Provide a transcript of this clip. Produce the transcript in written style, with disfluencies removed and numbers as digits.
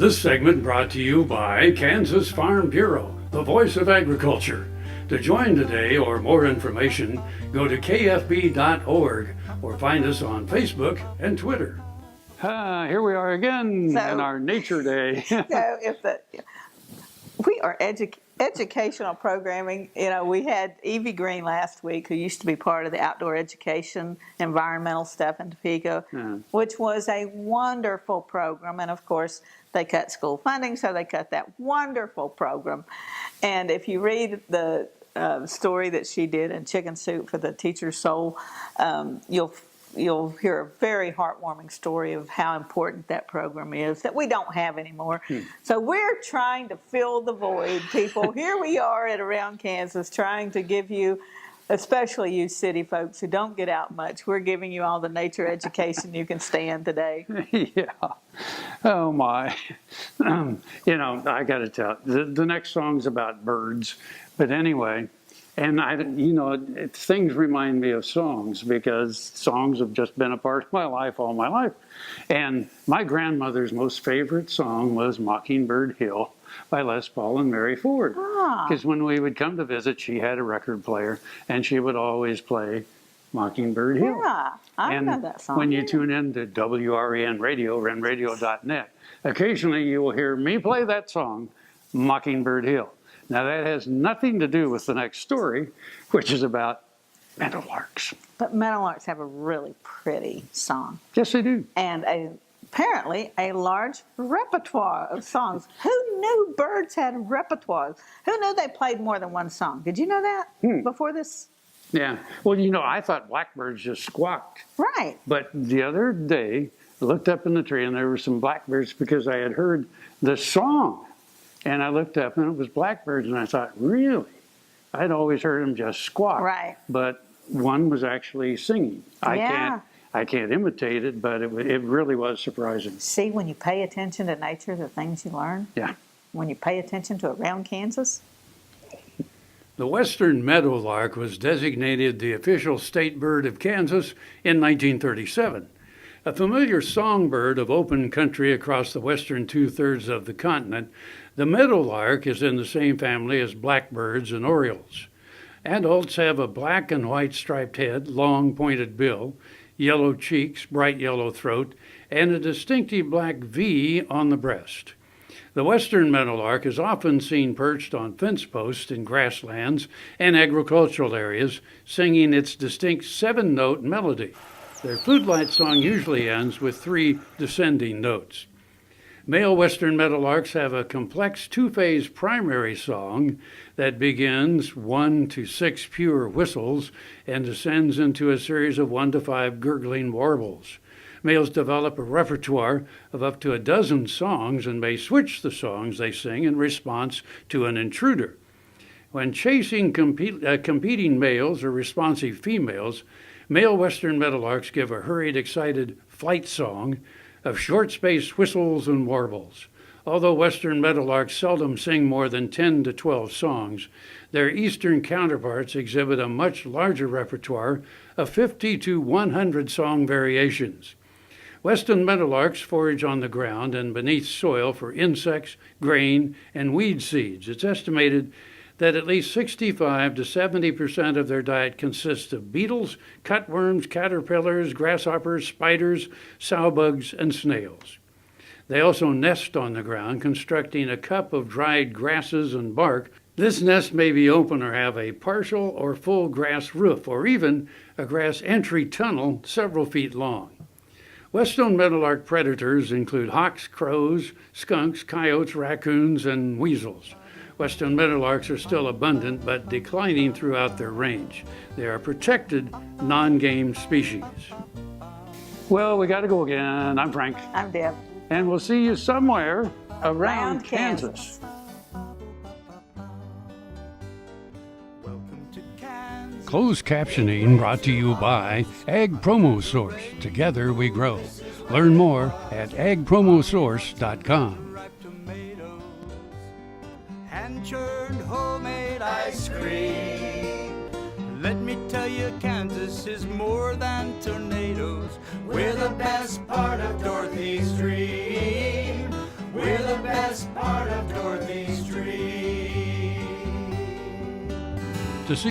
This segment brought to you by Kansas Farm Bureau, the voice of agriculture. To join today or more information, go to kfb.org or find us on Facebook and Twitter. Here we are again in our Nature Day. We are educational programming. You know, we had Evie Green last week, who used to be part of the outdoor education, environmental stuff in Topeka, which was a wonderful program. And of course, they cut school funding, so they cut that wonderful program. And if you read the story that she did in Chicken Soup for the Teacher's Soul, you'll hear a very heartwarming story of how important that program is that we don't have anymore. So we're trying to fill the void, people. Here we are at Around Kansas trying to give you, especially you city folks who don't get out much, we're giving you all the nature education you can stand today. Yeah. Oh, my. You know, I got to tell, the next song's about birds. But anyway, and things remind me of songs because songs have just been a part of my life all my life. And my grandmother's most favorite song was Mockingbird Hill by Les Paul and Mary Ford. Because when we would come to visit, she had a record player and she would always play Mockingbird Hill. Yeah, I know that song. When you tune in to WREN Radio, renradio.net, occasionally you will hear me play that song, Mockingbird Hill. Now, that has nothing to do with the next story, which is about meadowlarks. But meadowlarks have a really pretty song. Yes, they do. And apparently a large repertoire of songs. Who knew birds had repertoires? Who knew they played more than one song? Did you know that before this? Yeah. Well, you know, I thought blackbirds just squawked. Right. But the other day, I looked up in the tree and there were some blackbirds because I had heard the song. And I looked up and it was blackbirds and I thought, really? I'd always heard them just squawk. Right. But one was actually singing. I can't imitate it, but it really was surprising. See, when you pay attention to nature, the things you learn. Yeah. When you pay attention to Around Kansas. The Western Meadowlark was designated the official state bird of Kansas in 1937. A familiar songbird of open country across the western two-thirds of the continent, the meadowlark is in the same family as blackbirds and orioles. Adults have a black and white striped head, long pointed bill, yellow cheeks, bright yellow throat, and a distinctive black V on the breast. The western meadowlark is often seen perched on fence posts in grasslands and agricultural areas, singing its distinct 7-note melody. Their flute-like song usually ends with 3 descending notes. Male western meadowlarks have a complex 2-phase primary song that begins 1 to 6 pure whistles and descends into a series of 1 to 5 gurgling warbles. Males develop a repertoire of up to a dozen songs and may switch the songs they sing in response to an intruder. When chasing competing males or responsive females, male western meadowlarks give a hurried, excited flight song of short-spaced whistles and warbles. Although western meadowlarks seldom sing more than 10 to 12 songs, their eastern counterparts exhibit a much larger repertoire of 50 to 100 song variations. Western meadowlarks forage on the ground and beneath soil for insects, grain, and weed seeds. It's estimated that at least 65 to 70% of their diet consists of beetles, cutworms, caterpillars, grasshoppers, spiders, sow-bugs, and snails. They also nest on the ground, constructing a cup of dried grasses and bark. This nest may be open or have a partial or full grass roof, or even a grass entry tunnel several feet long. Western meadowlark predators include hawks, crows, skunks, coyotes, raccoons, and weasels. Western meadowlarks are still abundant, but declining throughout their range. They are protected, non-game species. Well, we got to go again. I'm Frank. I'm Deb. And we'll see you somewhere around Kansas. Closed captioning brought to you by Ag Promo Source. Together we grow. Learn more at agpromosource.com. Hand-churned homemade ice cream. Let me tell you, Kansas is more than tornadoes. We're the best part of Dorothy Stream. We're the best part.